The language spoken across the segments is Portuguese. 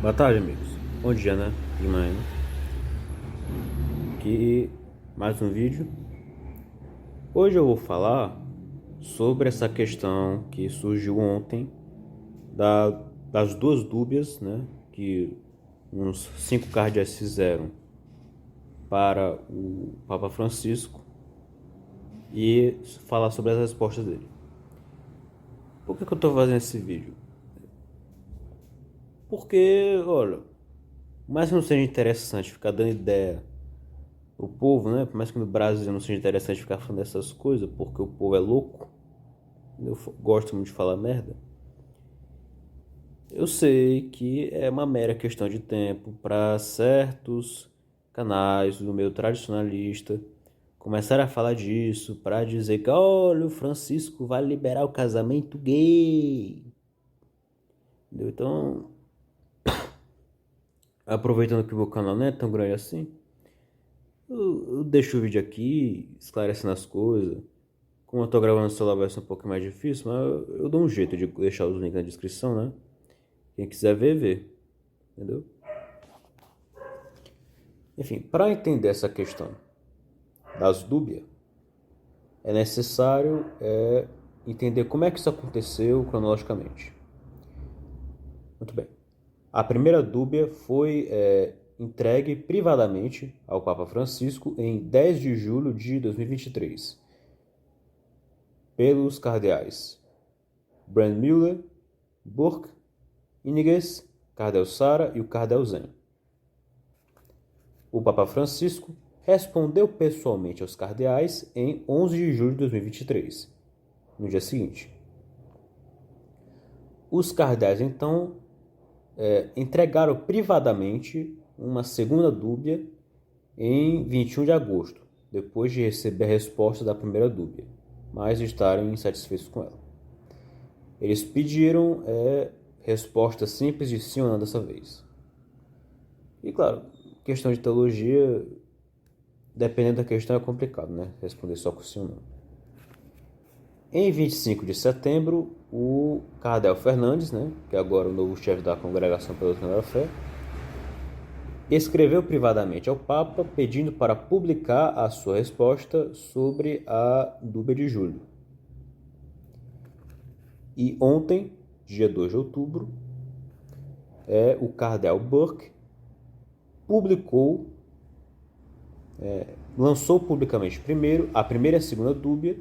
Boa tarde, amigos. Bom dia, né? De manhã, né? Aqui mais um vídeo. Hoje eu vou falar sobre essa questão que surgiu ontem das duas dúbias, né? Que uns 5 cardeais fizeram para o Papa Francisco e falar sobre as respostas dele. Por que eu estou fazendo esse vídeo? Porque, olha, por mais que não seja interessante ficar dando ideia pro povo, né? Por mais que no Brasil não seja interessante ficar falando dessas coisas, porque o povo é louco, eu gosto muito de falar merda. Eu sei que é uma mera questão de tempo para certos canais do meio tradicionalista começar a falar disso, para dizer que, olha, o Francisco vai liberar o casamento gay. Entendeu? Então, aproveitando que o meu canal não é tão grande assim, eu deixo o vídeo aqui, esclarecendo as coisas. Como eu tô gravando no celular vai ser um pouco mais difícil, mas eu dou um jeito de deixar os links na descrição, né? Quem quiser ver, vê. Entendeu? Enfim, para entender essa questão das dúbias, é necessário entender como é que isso aconteceu cronologicamente. Muito bem. A primeira dúbia foi entregue privadamente ao Papa Francisco em 10 de julho de 2023 pelos cardeais Brand Müller, Burke, Iniges, Cardel Sara e o Cardel Zen. O Papa Francisco respondeu pessoalmente aos cardeais em 11 de julho de 2023, no dia seguinte. Os cardeais, então, entregaram privadamente uma segunda dúbia em 21 de agosto, depois de receber a resposta da primeira dúbia, mas estarem insatisfeitos com ela. Eles pediram resposta simples de sim ou não dessa vez. E claro, questão de teologia, dependendo da questão, é complicado, né? Responder só com sim ou não. Em 25 de setembro, o Cardeal Fernandes, né, que é agora o novo chefe da Congregação pela Doutrina da Fé, escreveu privadamente ao Papa pedindo para publicar a sua resposta sobre a dúvida de julho. E ontem, dia 2 de outubro, o Cardeal Burke publicou, lançou publicamente primeiro a primeira e a segunda dúbia.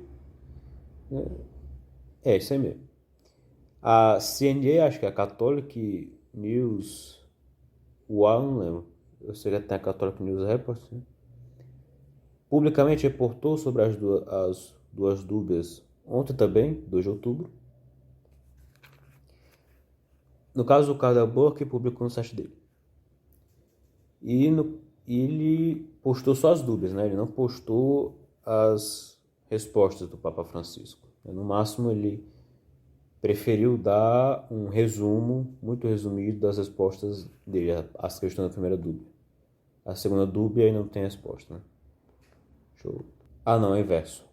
Isso aí mesmo. A CNA, acho que é a Catholic News UA, não lembro. Eu sei que tem a Catholic News Report, né? Publicamente reportou sobre as duas dúvidas ontem também, 2 de outubro. No caso, o Cardel Burke publicou no site dele. E ele postou só as dúvidas, né? Ele não postou as respostas do Papa Francisco. No máximo, ele preferiu dar um resumo, muito resumido, das respostas dele, as questões da primeira dúvida. A segunda dúvida aí não tem resposta, né? Não, é inverso.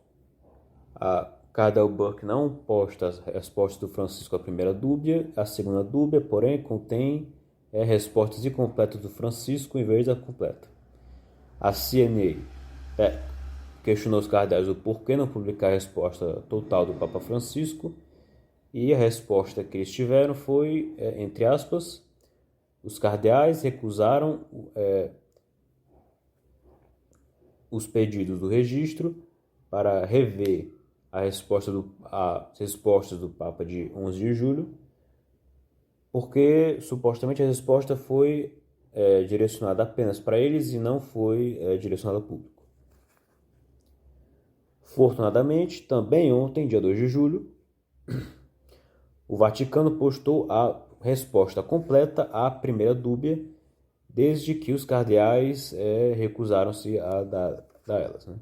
A Cardel Burke não posta as respostas do Francisco à primeira dúvida, a segunda dúvida, porém, contém respostas incompletas do Francisco em vez da completa. A CNA questionou os cardeais o porquê não publicar a resposta total do Papa Francisco, e a resposta que eles tiveram foi, entre aspas, os cardeais recusaram os pedidos do registro para rever as respostas do Papa de 11 de julho, porque supostamente a resposta foi direcionada apenas para eles e não foi direcionada ao público. Fortunadamente, também ontem, dia 2 de julho, o Vaticano postou a resposta completa à primeira dúbia, desde que os cardeais recusaram-se a dar elas, né?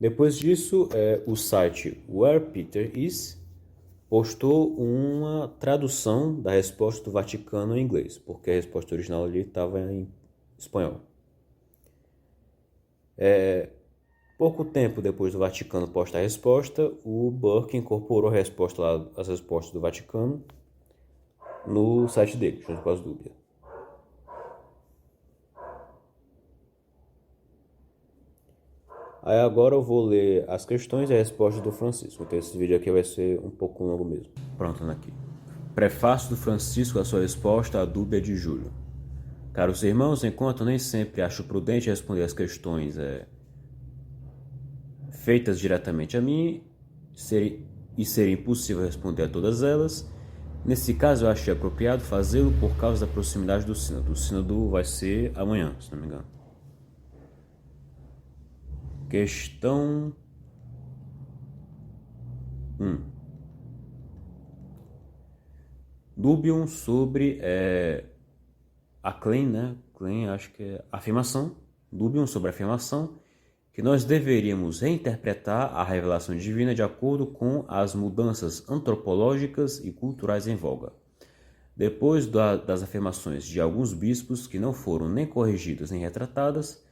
Depois disso, o site Where Peter Is postou uma tradução da resposta do Vaticano em inglês, porque a resposta original ali estava em espanhol. Pouco tempo depois do Vaticano postar a resposta, o Burke incorporou as respostas do Vaticano no site dele, junto com as dúvidas. Aí agora eu vou ler as questões e a resposta do Francisco. Então esse vídeo aqui vai ser um pouco longo mesmo. Pronto, aqui. Prefácio do Francisco à sua resposta à dúvida de Júlio. Caros irmãos, enquanto nem sempre acho prudente responder as questões feitas diretamente a mim seria impossível responder a todas elas, nesse caso eu achei apropriado fazê-lo por causa da proximidade do sínodo. O sínodo vai ser amanhã, se não me engano. Questão 1. Dubium sobre a claim, né? Claim, acho que é afirmação. Dubium sobre a afirmação que nós deveríamos reinterpretar a revelação divina de acordo com as mudanças antropológicas e culturais em voga. Depois das afirmações de alguns bispos que não foram nem corrigidas nem retratadas,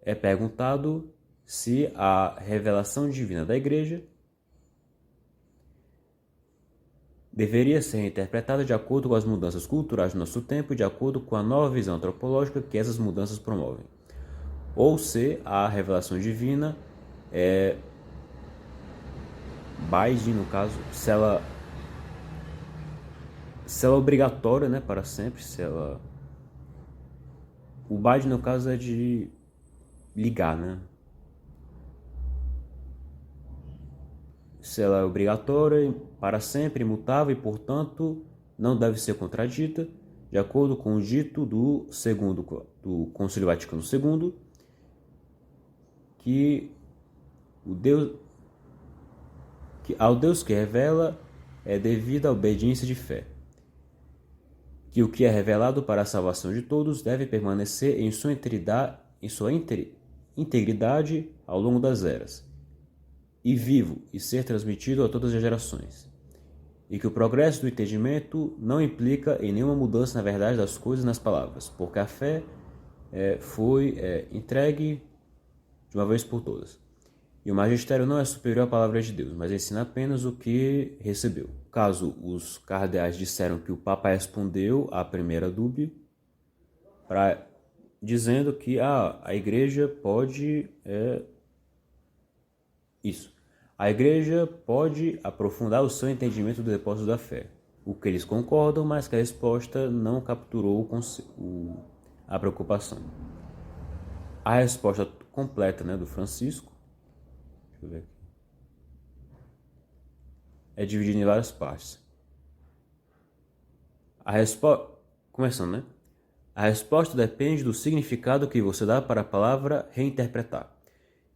é perguntado se a revelação divina da Igreja deveria ser interpretada de acordo com as mudanças culturais do nosso tempo e de acordo com a nova visão antropológica que essas mudanças promovem. Ou se a revelação divina binding, no caso, se ela é obrigatória, né, para sempre, o binding, no caso, é de ligar, né? Se ela é obrigatória, para sempre, imutável e, portanto, não deve ser contradita, de acordo com o dito do Concílio Vaticano II, que ao Deus que revela é devida a obediência de fé, que o que é revelado para a salvação de todos deve permanecer em sua integridade ao longo das eras, e vivo e ser transmitido a todas as gerações, e que o progresso do entendimento não implica em nenhuma mudança na verdade das coisas e nas palavras, porque a fé foi entregue de uma vez por todas. E o magistério não é superior à palavra de Deus, mas ensina apenas o que recebeu. Caso os cardeais disseram que o Papa respondeu à primeira dúvida, dizendo que a Igreja pode... A Igreja pode aprofundar o seu entendimento do depósito da fé, o que eles concordam, mas que a resposta não capturou a preocupação. A resposta completa, né, do Francisco, deixa eu ver aqui, é dividida em várias partes. Começando, né? A resposta depende do significado que você dá para a palavra reinterpretar.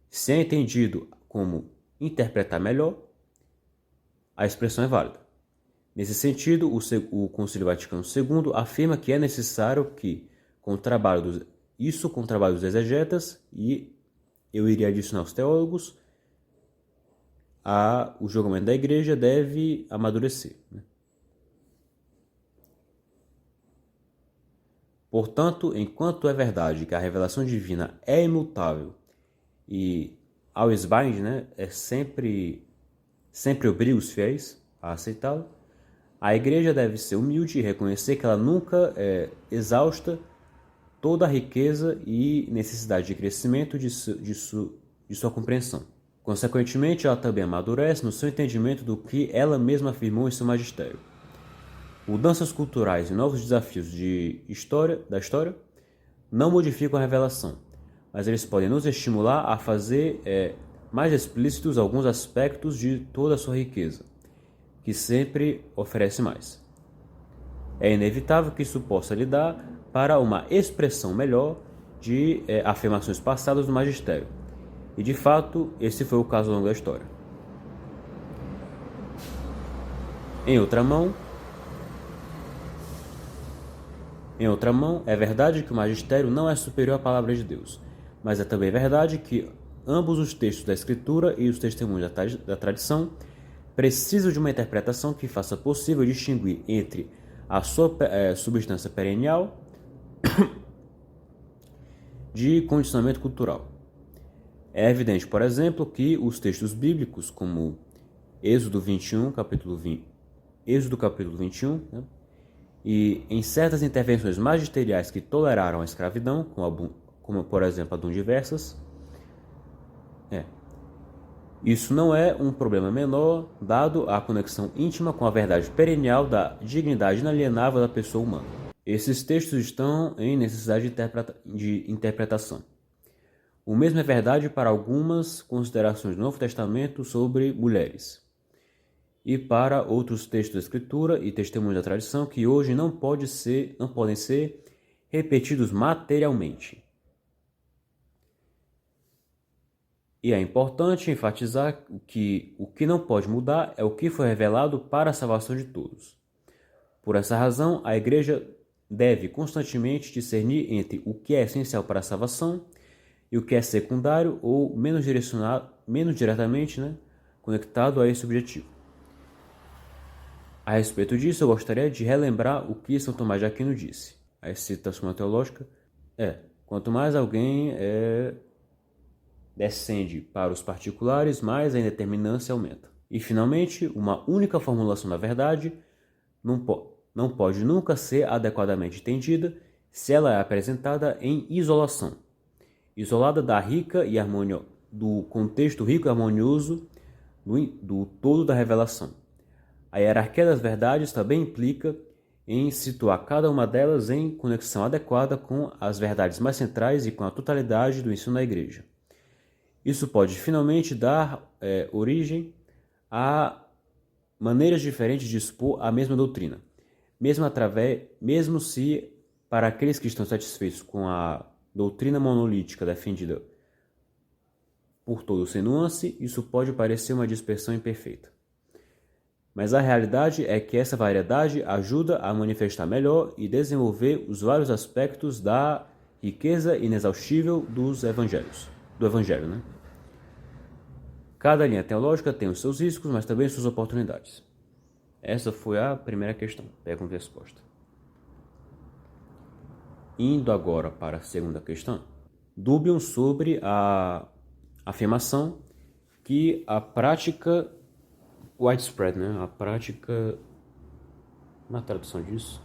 Se é entendido como interpretar melhor, a expressão é válida. Nesse sentido, o Concílio Vaticano II afirma que é necessário que, com o trabalho dos exegetas, e eu iria adicionar os teólogos, o julgamento da Igreja deve amadurecer, né? Portanto, enquanto é verdade que a revelação divina é imutável e always bind, né, sempre obriga os fiéis a aceitá-la, a Igreja deve ser humilde e reconhecer que ela nunca exausta toda a riqueza e necessidade de crescimento de sua compreensão. Consequentemente, ela também amadurece no seu entendimento do que ela mesma afirmou em seu magistério. Mudanças culturais e novos desafios da história não modificam a revelação, mas eles podem nos estimular a fazer mais explícitos alguns aspectos de toda a sua riqueza, que sempre oferece mais. É inevitável que isso possa lhe dar para uma expressão melhor de afirmações passadas do magistério. E, de fato, esse foi o caso ao longo da história. Em outra mão, é verdade que o magistério não é superior à palavra de Deus, mas é também verdade que ambos os textos da Escritura e os testemunhos da tradição precisam de uma interpretação que faça possível distinguir entre a sua substância perennial de condicionamento cultural. É evidente, por exemplo, que os textos bíblicos, como Êxodo capítulo 21, né, E em certas intervenções magisteriais que toleraram a escravidão, como por exemplo a de diversas, isso não é um problema menor, dado a conexão íntima com a verdade perennial da dignidade inalienável da pessoa humana. Esses textos estão em necessidade de interpretação. O mesmo é verdade para algumas considerações do Novo Testamento sobre mulheres, e para outros textos da Escritura e testemunhos da tradição que hoje não podem ser repetidos materialmente. E é importante enfatizar que o que não pode mudar é o que foi revelado para a salvação de todos. Por essa razão, a Igreja deve constantemente discernir entre o que é essencial para a salvação e o que é secundário ou menos diretamente conectado a esse objetivo. A respeito disso, eu gostaria de relembrar o que São Tomás de Aquino disse. A citação teológica quanto mais alguém descende para os particulares, mais a indeterminância aumenta. E, finalmente, uma única formulação da verdade não pode nunca ser adequadamente entendida se ela é apresentada em isolação, isolada do contexto rico e harmonioso do todo da revelação. A hierarquia das verdades também implica em situar cada uma delas em conexão adequada com as verdades mais centrais e com a totalidade do ensino da Igreja. Isso pode finalmente dar origem a maneiras diferentes de expor a mesma doutrina, mesmo se, para aqueles que estão satisfeitos com a doutrina monolítica defendida por todos sem nuance, isso pode parecer uma dispersão imperfeita. Mas a realidade é que essa variedade ajuda a manifestar melhor e desenvolver os vários aspectos da riqueza inexaustível do Evangelho. Cada linha teológica tem os seus riscos, mas também suas oportunidades. Essa foi a primeira questão, pergunta e resposta. Indo agora para a segunda questão, dúbiam sobre a afirmação que a prática widespread, a prática... Na tradução disso?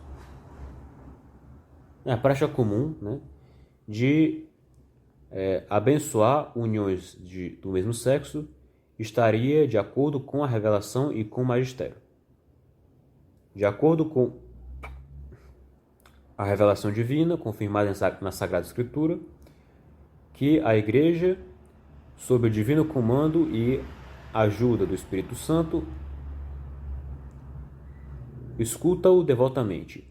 A prática comum, de abençoar uniões do mesmo sexo estaria de acordo com a revelação e com o magistério. De acordo com a revelação divina, confirmada na Sagrada Escritura, que a Igreja, sob o divino comando e ajuda do Espírito Santo, escuta-o devotamente,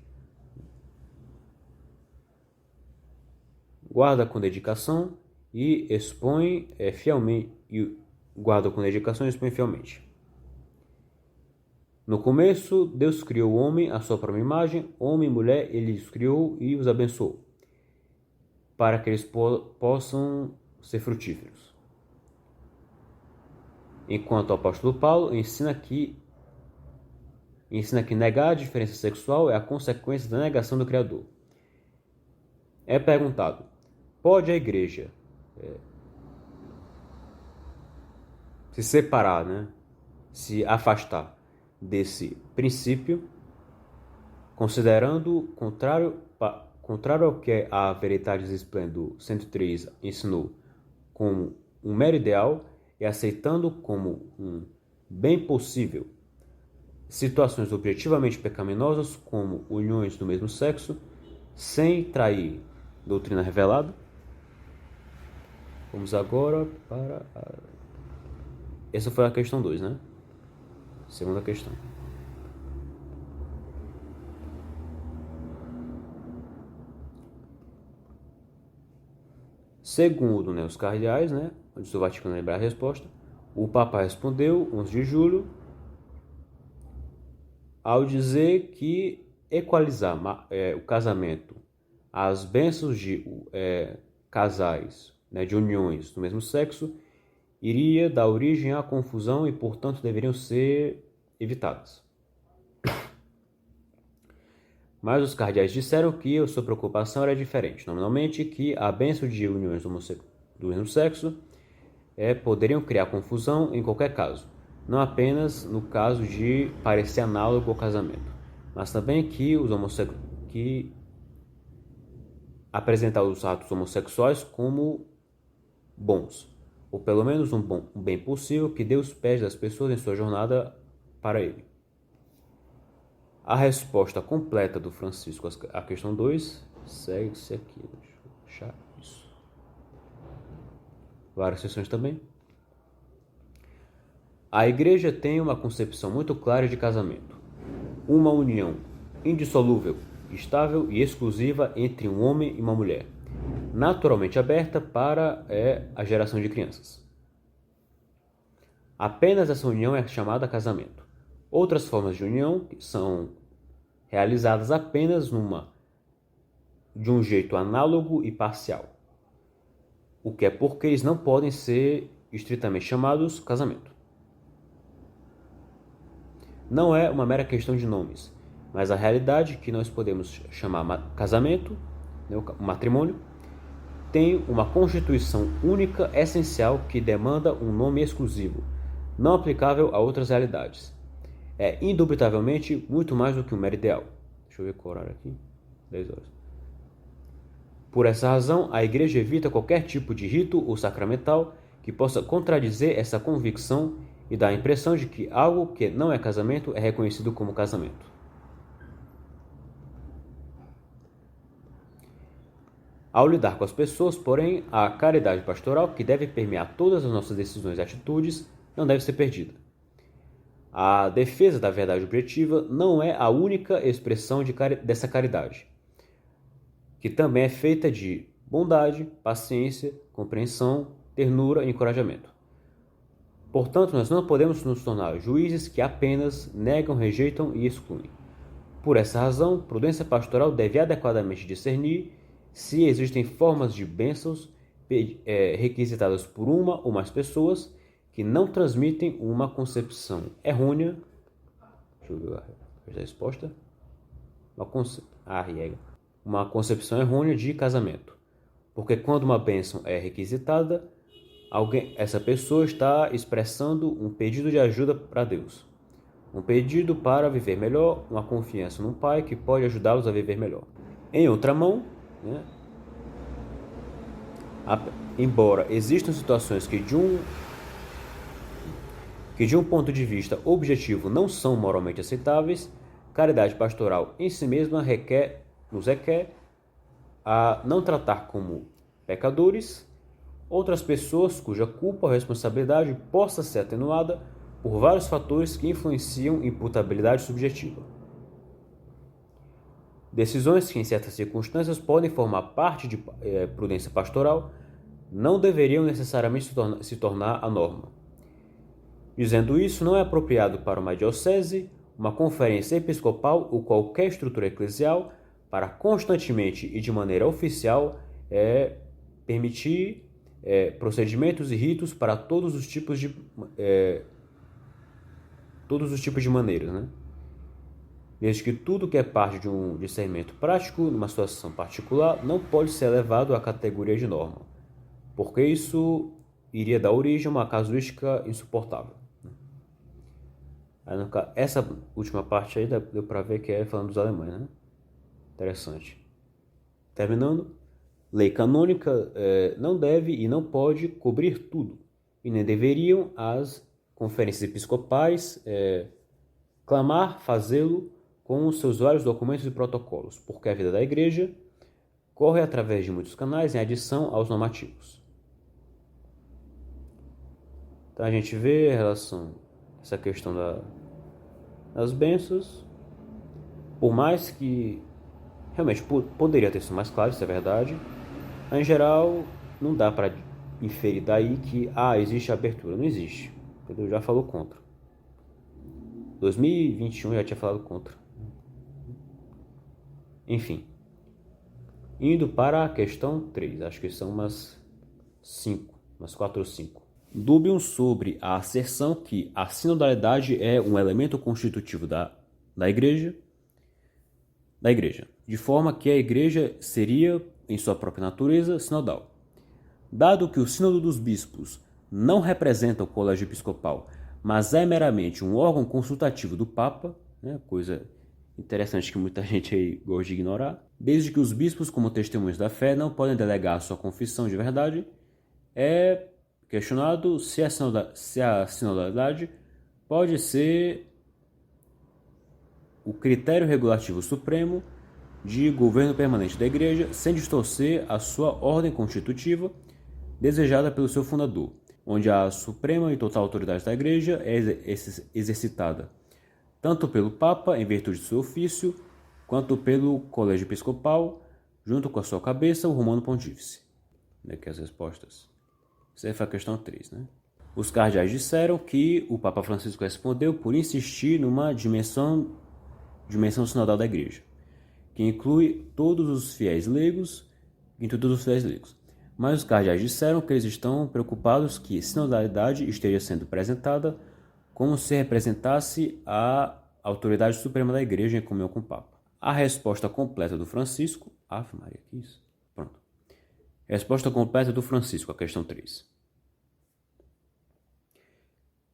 guarda com dedicação e expõe fielmente. No começo, Deus criou o homem à sua própria imagem, homem e mulher, ele os criou e os abençoou, para que eles possam ser frutíferos. Enquanto o apóstolo Paulo ensina que negar a diferença sexual é a consequência da negação do Criador. É perguntado, pode a Igreja se separar, se afastar desse princípio, considerando contrário ao que a Veritatis Splendor 103 ensinou como um mero ideal e aceitando como um bem possível situações objetivamente pecaminosas como uniões do mesmo sexo, sem trair doutrina revelada. Vamos agora para essa foi a questão 2, Segunda questão. Segundo os cardeais, onde o Vaticano lembrar a resposta, o Papa respondeu, 11 de julho, ao dizer que equalizar o casamento às bênçãos de casais, de uniões do mesmo sexo, iria dar origem à confusão e, portanto, deveriam ser evitadas. Mas os cardeais disseram que a sua preocupação era diferente, nominalmente que a bênção de uniões do mesmo sexo poderiam criar confusão em qualquer caso, não apenas no caso de parecer análogo ao casamento. mas também que apresentar os atos homossexuais como bons, ou pelo menos um bem possível que Deus pede das pessoas em sua jornada para Ele. A resposta completa do Francisco à questão 2 segue-se aqui. Deixa eu achar isso. Várias sessões também. A Igreja tem uma concepção muito clara de casamento. Uma união indissolúvel, estável e exclusiva entre um homem e uma mulher, naturalmente aberta para a geração de crianças. Apenas essa união é chamada casamento. Outras formas de união são realizadas apenas de um jeito análogo e parcial, o que é porque eles não podem ser estritamente chamados casamento. Não é uma mera questão de nomes, mas a realidade que nós podemos chamar casamento, o matrimônio, tem uma constituição única, essencial, que demanda um nome exclusivo, não aplicável a outras realidades. É indubitavelmente muito mais do que um mero ideal. Deixa eu ver qual horário aqui. 10 horas. Por essa razão, a Igreja evita qualquer tipo de rito ou sacramental que possa contradizer essa convicção e dá a impressão de que algo que não é casamento é reconhecido como casamento. Ao lidar com as pessoas, porém, a caridade pastoral, que deve permear todas as nossas decisões e atitudes, não deve ser perdida. A defesa da verdade objetiva não é a única expressão dessa caridade, que também é feita de bondade, paciência, compreensão, ternura e encorajamento. Portanto, nós não podemos nos tornar juízes que apenas negam, rejeitam e excluem. Por essa razão, prudência pastoral deve adequadamente discernir se existem formas de bênçãos requisitadas por uma ou mais pessoas que não transmitem uma concepção errônea. Deixa eu ver a resposta. Uma concepção errônea de casamento. Porque quando uma bênção é requisitada, essa pessoa está expressando um pedido de ajuda para Deus. Um pedido para viver melhor, uma confiança num Pai que pode ajudá-los a viver melhor. Em outra mão, embora existam situações que de um ponto de vista objetivo não são moralmente aceitáveis, caridade pastoral em si mesma nos requer a não tratar como pecadores outras pessoas cuja culpa ou responsabilidade possa ser atenuada por vários fatores que influenciam imputabilidade subjetiva. Decisões que, em certas circunstâncias, podem formar parte de prudência pastoral não deveriam necessariamente se tornar a norma. Dizendo isso, não é apropriado para uma diocese, uma conferência episcopal ou qualquer estrutura eclesial para constantemente e de maneira oficial permitir procedimentos e ritos para todos os tipos de maneiras, né? Desde que tudo que é parte de um discernimento prático, numa situação particular, não pode ser elevado à categoria de norma, porque isso iria dar origem a uma casuística insuportável. Essa última parte aí deu para ver que é falando dos alemães, né? Interessante. Terminando, lei canônica não deve e não pode cobrir tudo, e nem deveriam as conferências episcopais clamar fazê-lo com os seus vários documentos e protocolos, porque a vida da Igreja corre através de muitos canais em adição aos normativos. Então a gente vê em relação a essa questão das bênçãos, por mais que realmente poderia ter sido mais claro, isso é verdade, em geral não dá para inferir daí que existe abertura, não existe, entendeu? Já falou contra. 2021 já tinha falado contra. Enfim, indo para a questão 3, acho que são umas 4 ou 5. Dubium sobre a asserção que a sinodalidade é um elemento constitutivo da Igreja, de forma que a Igreja seria, em sua própria natureza, sinodal. Dado que o Sínodo dos Bispos não representa o colégio episcopal, mas é meramente um órgão consultativo do Papa, coisa interessante que muita gente aí gosta de ignorar. Desde que os bispos, como testemunhos da fé, não podem delegar sua confissão de verdade, é questionado se a sinodalidade pode ser o critério regulativo supremo de governo permanente da Igreja, sem distorcer a sua ordem constitutiva desejada pelo seu fundador, onde a suprema e total autoridade da Igreja é exercitada tanto pelo Papa, em virtude do seu ofício, quanto pelo Colégio Episcopal, junto com a sua cabeça, o Romano Pontífice. Aqui as respostas. Essa aí foi a questão 3, né? Os cardeais disseram que o Papa Francisco respondeu por insistir numa dimensão sinodal da Igreja, que inclui todos os fiéis leigos, Mas os cardeais disseram que eles estão preocupados que sinodalidade esteja sendo apresentada como se representasse a autoridade suprema da Igreja em comunhão com o Papa. A resposta completa do Francisco... Ave Maria, que isso? Pronto. Resposta completa do Francisco, a questão 3.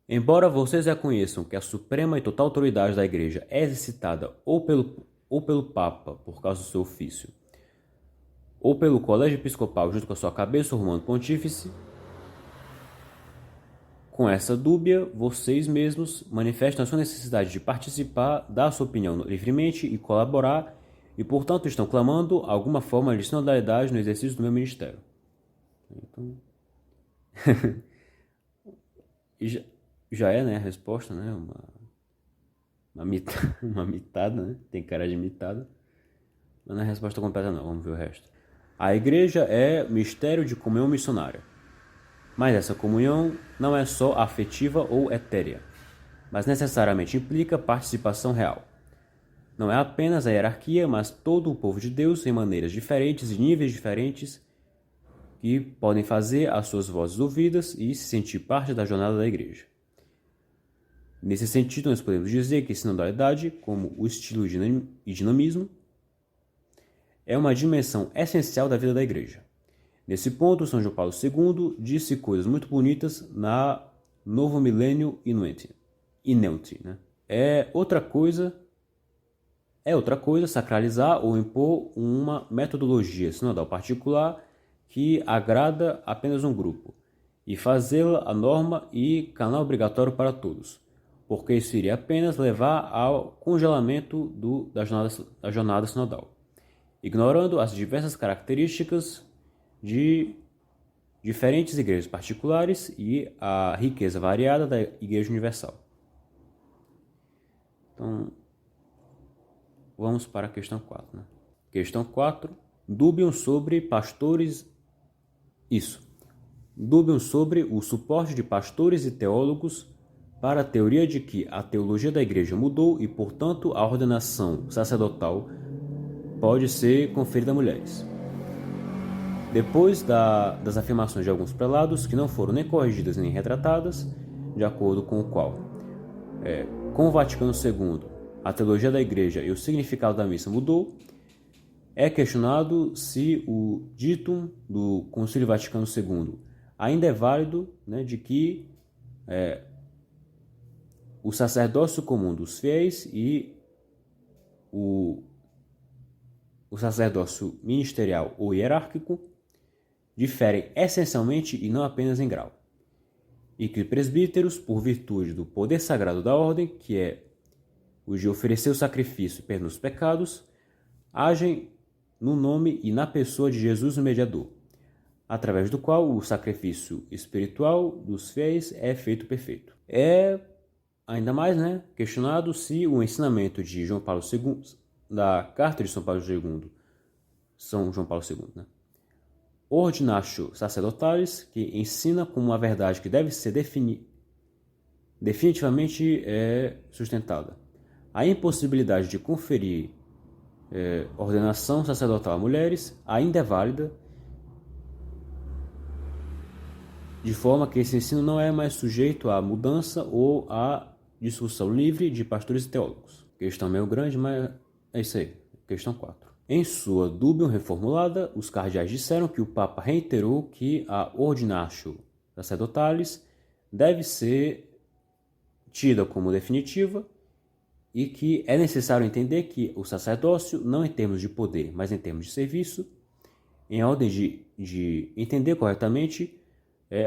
Embora vocês reconheçam que a suprema e total autoridade da Igreja é exercitada ou pelo Papa, por causa do seu ofício, ou pelo Colégio Episcopal, junto com a sua cabeça, o Romano Pontífice, com essa dúbia, vocês mesmos manifestam a sua necessidade de participar, dar sua opinião livremente e colaborar, e, portanto, estão clamando alguma forma de sinodalidade no exercício do meu ministério. Então... já é, né, a resposta, né, uma mitada, né, tem cara de mitada, mas não é a resposta completa não, vamos ver o resto. A Igreja é mistério de comunhão missionária. Mas essa comunhão não é só afetiva ou etérea, mas necessariamente implica participação real. Não é apenas a hierarquia, mas todo o povo de Deus em maneiras diferentes e níveis diferentes que podem fazer as suas vozes ouvidas e se sentir parte da jornada da Igreja. Nesse sentido, nós podemos dizer que sinodalidade, como o estilo e dinamismo, é uma dimensão essencial da vida da Igreja. Nesse ponto, São João Paulo II disse coisas muito bonitas na Novo Milênio Ineuti, né? É outra coisa sacralizar ou impor uma metodologia sinodal particular que agrada apenas um grupo e fazê-la a norma e canal obrigatório para todos, porque isso iria apenas levar ao congelamento da jornada sinodal, ignorando as diversas características de diferentes igrejas particulares e a riqueza variada da Igreja Universal. Então, vamos para a questão 4. Né? Questão 4. Dúbiam sobre o suporte de pastores e teólogos para a teoria de que a teologia da Igreja mudou e, portanto, a ordenação sacerdotal pode ser conferida a mulheres. Depois das afirmações de alguns prelados, que não foram nem corrigidas nem retratadas, de acordo com o qual, com o Vaticano II, a teologia da Igreja e o significado da missa mudou, é questionado se o ditum do Concílio Vaticano II ainda é válido, né, de que o sacerdócio comum dos fiéis e o sacerdócio ministerial ou hierárquico diferem essencialmente e não apenas em grau, e que presbíteros, por virtude do poder sagrado da ordem, que é o de oferecer o sacrifício pelos pecados, agem no nome e na pessoa de Jesus o mediador, através do qual o sacrifício espiritual dos fiéis é feito perfeito. É ainda mais, né, questionado se o ensinamento de João Paulo II, da Carta de São João Paulo II, né, Ordinatio Sacerdotalis, que ensina como uma verdade que deve ser definitivamente sustentada. A impossibilidade de conferir ordenação sacerdotal a mulheres ainda é válida, de forma que esse ensino não é mais sujeito à mudança ou à discussão livre de pastores e teólogos. Questão meio grande, mas é isso aí. Questão 4. Em sua Dubium reformulada, os cardeais disseram que o Papa reiterou que a Ordinatio Sacerdotalis deve ser tida como definitiva e que é necessário entender que o sacerdócio, não em termos de poder, mas em termos de serviço, em ordem de entender corretamente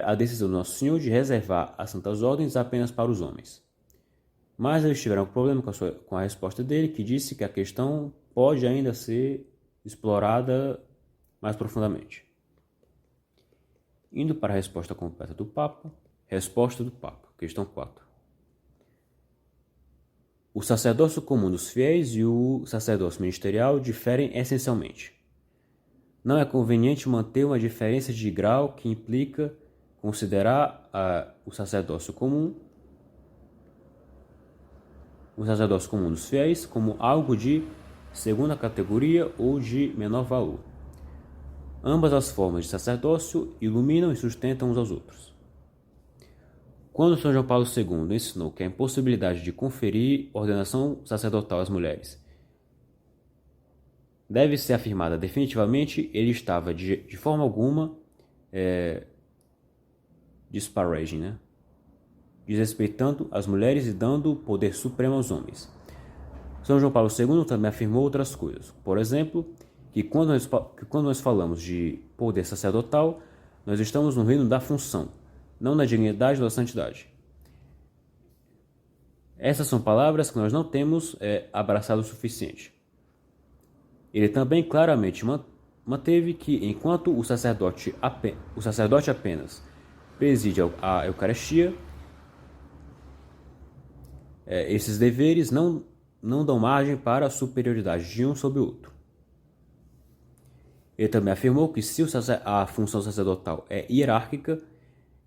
a decisão do Nosso Senhor de reservar as santas ordens apenas para os homens. Mas eles tiveram um problema com a resposta dele, que disse que a questão pode ainda ser explorada mais profundamente. Indo para a resposta completa do Papa, resposta do Papa, questão 4. O sacerdócio comum dos fiéis e o sacerdócio ministerial diferem essencialmente. Não é conveniente manter uma diferença de grau que implica considerar o sacerdócio comum dos fiéis como algo de segunda categoria ou de menor valor. Ambas as formas de sacerdócio iluminam e sustentam uns aos outros. Quando São João Paulo II ensinou que a impossibilidade de conferir ordenação sacerdotal às mulheres deve ser afirmada definitivamente, ele estava de forma alguma disparaging, desrespeitando as mulheres e dando poder supremo aos homens. São João Paulo II também afirmou outras coisas. Por exemplo, que quando nós falamos de poder sacerdotal, nós estamos no reino da função, não na dignidade ou da santidade. Essas são palavras que nós não temos abraçado o suficiente. Ele também claramente manteve que enquanto o sacerdote apenas preside a Eucaristia, esses deveres não dão margem para a superioridade de um sobre o outro. Ele também afirmou que se a função sacerdotal é hierárquica,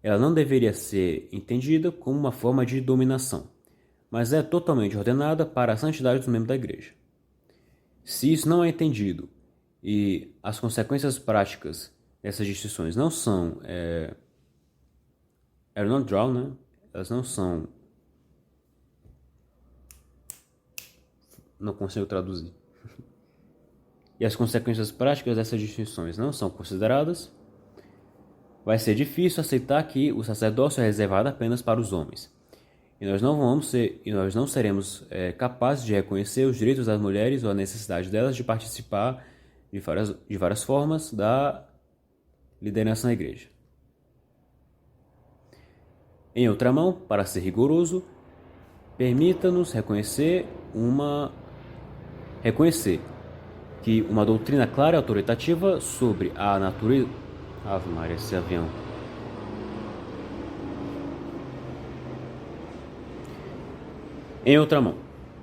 ela não deveria ser entendida como uma forma de dominação, mas é totalmente ordenada para a santidade dos membros da Igreja. Se isso não é entendido e as consequências práticas dessas distinções não são not drawn, elas não são, não consigo traduzir, e as consequências práticas dessas distinções não são consideradas, vai ser difícil aceitar que o sacerdócio é reservado apenas para os homens. E nós não seremos capazes de reconhecer os direitos das mulheres ou a necessidade delas de participar de várias formas da liderança na igreja. Em outra mão, para ser rigoroso, permita-nos reconhecer que uma doutrina clara e autoritativa sobre a natureza... Ave Maria, esse avião... Em outra mão,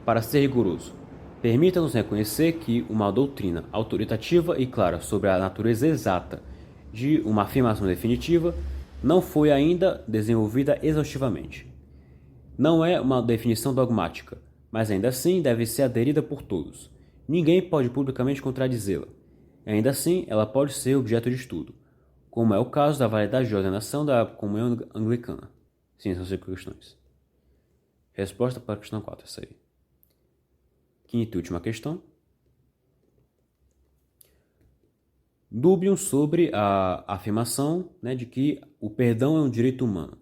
para ser rigoroso, permita-nos reconhecer que uma doutrina autoritativa e clara sobre a natureza exata de uma afirmação definitiva não foi ainda desenvolvida exaustivamente. Não é uma definição dogmática, mas ainda assim deve ser aderida por todos. Ninguém pode publicamente contradizê-la. Ainda assim, ela pode ser objeto de estudo, como é o caso da validade de ordenação da comunhão anglicana. Sim, são 5 questões. Resposta para a questão 4, essa aí. Quinta e última questão. Dubium sobre a afirmação de que o perdão é um direito humano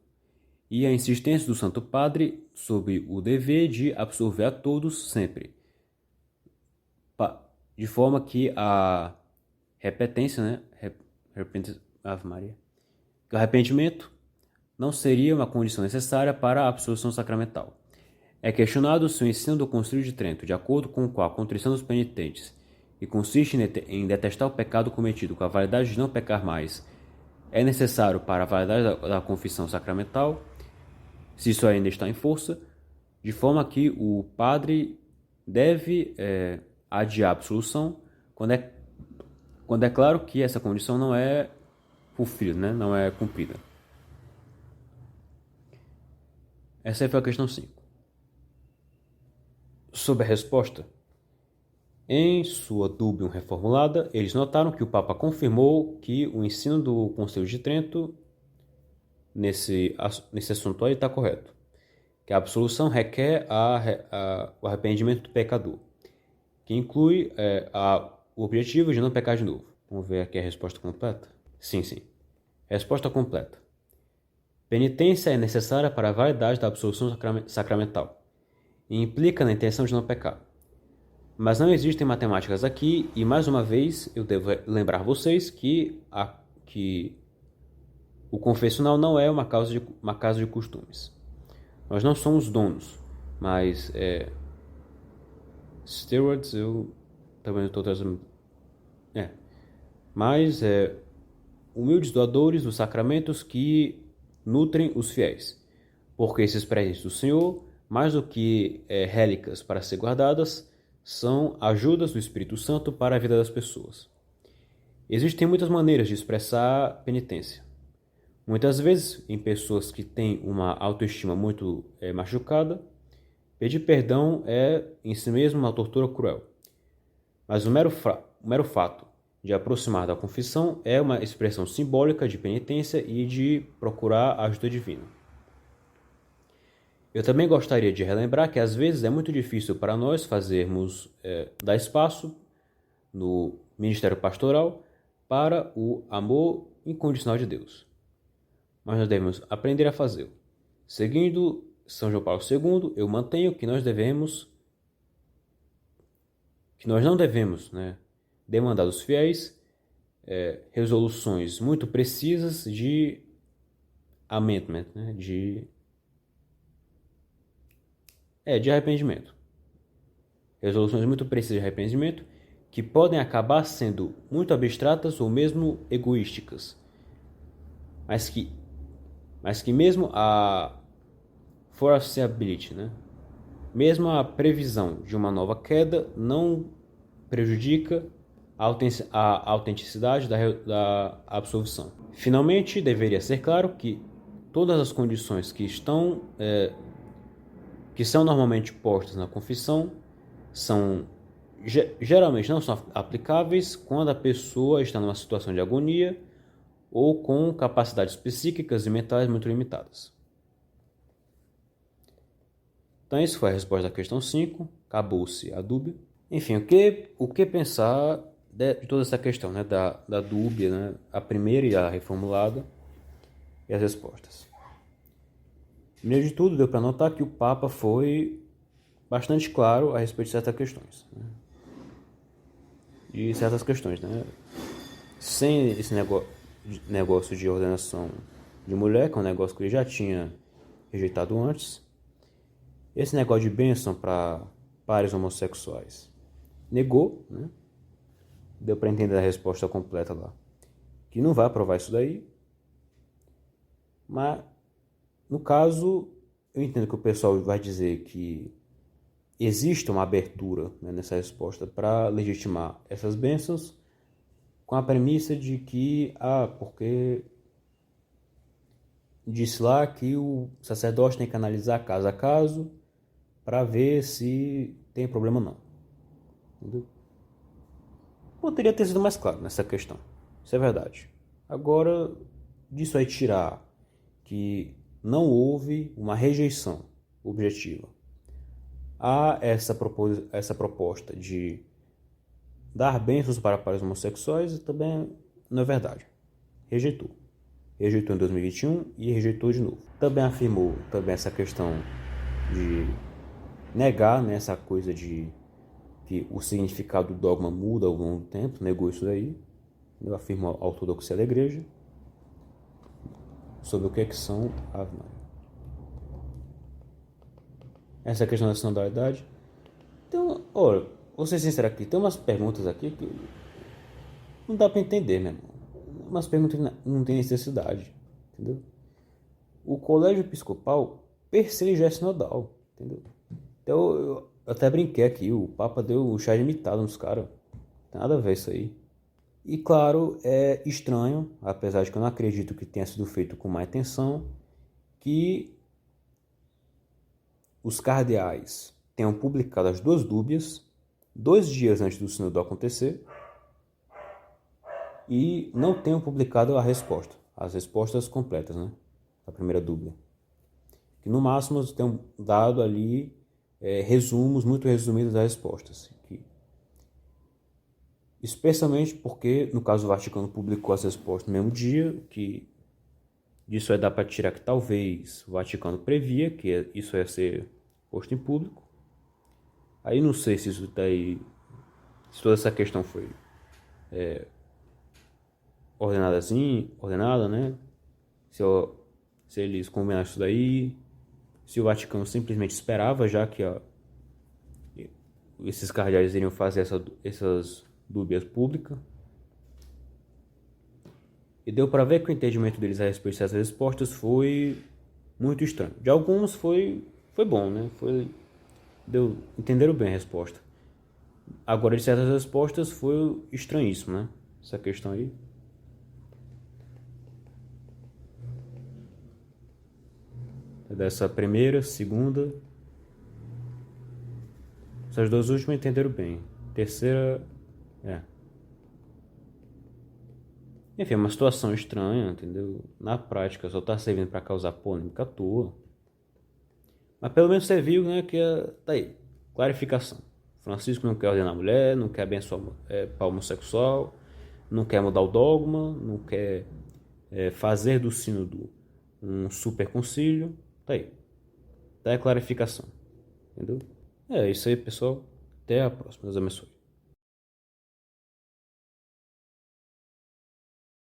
e a insistência do Santo Padre sobre o dever de absolver a todos sempre, de forma que a repentência, Ave Maria, que o arrependimento não seria uma condição necessária para a absolução sacramental. É questionado se o ensino do Concílio de Trento, de acordo com o qual a contrição dos penitentes, que consiste em detestar o pecado cometido com a validade de não pecar mais, é necessário para a validade da confissão sacramental, se isso ainda está em força, de forma que o padre deve adiar a absolução quando é claro que essa condição não é fulfilled, não é cumprida. Essa aí foi a questão 5. Sobre a resposta, em sua Dubium reformulada, eles notaram que o Papa confirmou que o ensino do Concílio de Trento nesse assunto aí está correto, que a absolução requer o arrependimento do pecador, que inclui o objetivo de não pecar de novo. Vamos ver aqui a resposta completa? Sim. Resposta completa. Penitência é necessária para a validade da absolução sacramental. e implica na intenção de não pecar. Mas não existem matemáticas aqui, e mais uma vez eu devo lembrar vocês que o confessional não é uma casa de costumes. Nós não somos donos, mas stewards, eu também estou trazendo. Mas humildes doadores dos sacramentos que nutrem os fiéis, porque esses presentes do Senhor, mais do que rélicas para ser guardadas, são ajudas do Espírito Santo para a vida das pessoas. Existem muitas maneiras de expressar penitência. Muitas vezes, em pessoas que têm uma autoestima muito machucada, pedir perdão é em si mesmo uma tortura cruel. Mas o mero fato de aproximar da confissão é uma expressão simbólica de penitência e de procurar a ajuda divina. Eu também gostaria de relembrar que às vezes é muito difícil para nós dar espaço no ministério pastoral para o amor incondicional de Deus. Mas nós devemos aprender a fazê-lo. Seguindo São João Paulo II, eu mantenho que nós não devemos, demandar dos fiéis resoluções muito precisas de amendment, de arrependimento. Resoluções muito precisas de arrependimento que podem acabar sendo muito abstratas ou mesmo egoísticas, mas que mesmo a foreseeability, mesmo a previsão de uma nova queda não prejudica a autenticidade da absolvição. Finalmente, deveria ser claro que todas as condições que são normalmente postas na confissão geralmente não são aplicáveis quando a pessoa está numa situação de agonia ou com capacidades psíquicas e mentais muito limitadas. Então, isso foi a resposta da questão 5. Acabou-se a dúvida. Enfim, o que pensar de toda essa questão, da dúvida, a primeira e a reformulada, e as respostas. Primeiro de tudo, deu para notar que o Papa foi bastante claro a respeito de certas questões. Sem esse negócio de ordenação de mulher, que é um negócio que ele já tinha rejeitado antes. Esse negócio de bênção para pares homossexuais. Negou, Deu para entender a resposta completa lá. Que não vai aprovar isso daí. Mas, no caso, eu entendo que o pessoal vai dizer que existe uma abertura nessa resposta para legitimar essas bênçãos com a premissa de que, porque disse lá que o sacerdote tem que analisar caso a caso para ver se tem problema ou não. Entendeu? Poderia ter sido mais claro nessa questão. Isso é verdade. Agora, disso aí tirar que não houve uma rejeição objetiva a essa proposta de dar bênçãos para pares homossexuais, também não é verdade. Rejeitou em 2021 e rejeitou de novo. Também afirmou essa questão de negar essa coisa de que o significado do dogma muda ao longo do tempo, negou isso daí. Eu afirmo a ortodoxia da igreja sobre o que são Ave Maria. Essa questão da sinodalidade. Então, olha, vou ser sincero aqui, tem umas perguntas aqui que não dá para entender, meu irmão. Umas perguntas que não tem necessidade, entendeu? O colégio episcopal, per se, já é sinodal, entendeu? Então, eu até brinquei aqui, o Papa deu o chá imitado nos caras. Não tem nada a ver isso aí. E claro, é estranho, apesar de que eu não acredito que tenha sido feito com má intenção, que os cardeais tenham publicado as duas dúbias 2 dias antes do sínodo acontecer e não tenham publicado as respostas completas, da primeira dúvida. Que no máximo eles tenham dado ali resumos muito resumidos das respostas. Especialmente porque, no caso, o Vaticano publicou as respostas no mesmo dia, que disso aí dá para tirar que talvez o Vaticano previa que isso ia ser posto em público. Aí não sei se isso daí, se toda essa questão foi ordenada assim, ordenada, né? Se, se eles combinaram isso daí, se o Vaticano simplesmente esperava, já que esses cardeais iriam fazer essas dúbias públicas. E deu para ver que o entendimento deles a respeito dessas respostas foi muito estranho. De alguns foi bom, né? Entenderam bem a resposta. Agora, de certas respostas foi estranhíssimo, né? Essa questão aí. Dessa primeira, segunda. Essas duas últimas entenderam bem. Terceira, é. Enfim, é uma situação estranha, entendeu? Na prática, só tá servindo para causar polêmica à toa. Mas pelo menos você viu, né, que tá aí. Clarificação. Francisco não quer ordenar mulher, não quer abençoar para homossexual, não quer mudar o dogma, não quer fazer do sínodo um super concílio. Tá aí. Tá aí a clarificação. Entendeu? É isso aí, pessoal. Até a próxima. Deus abençoe.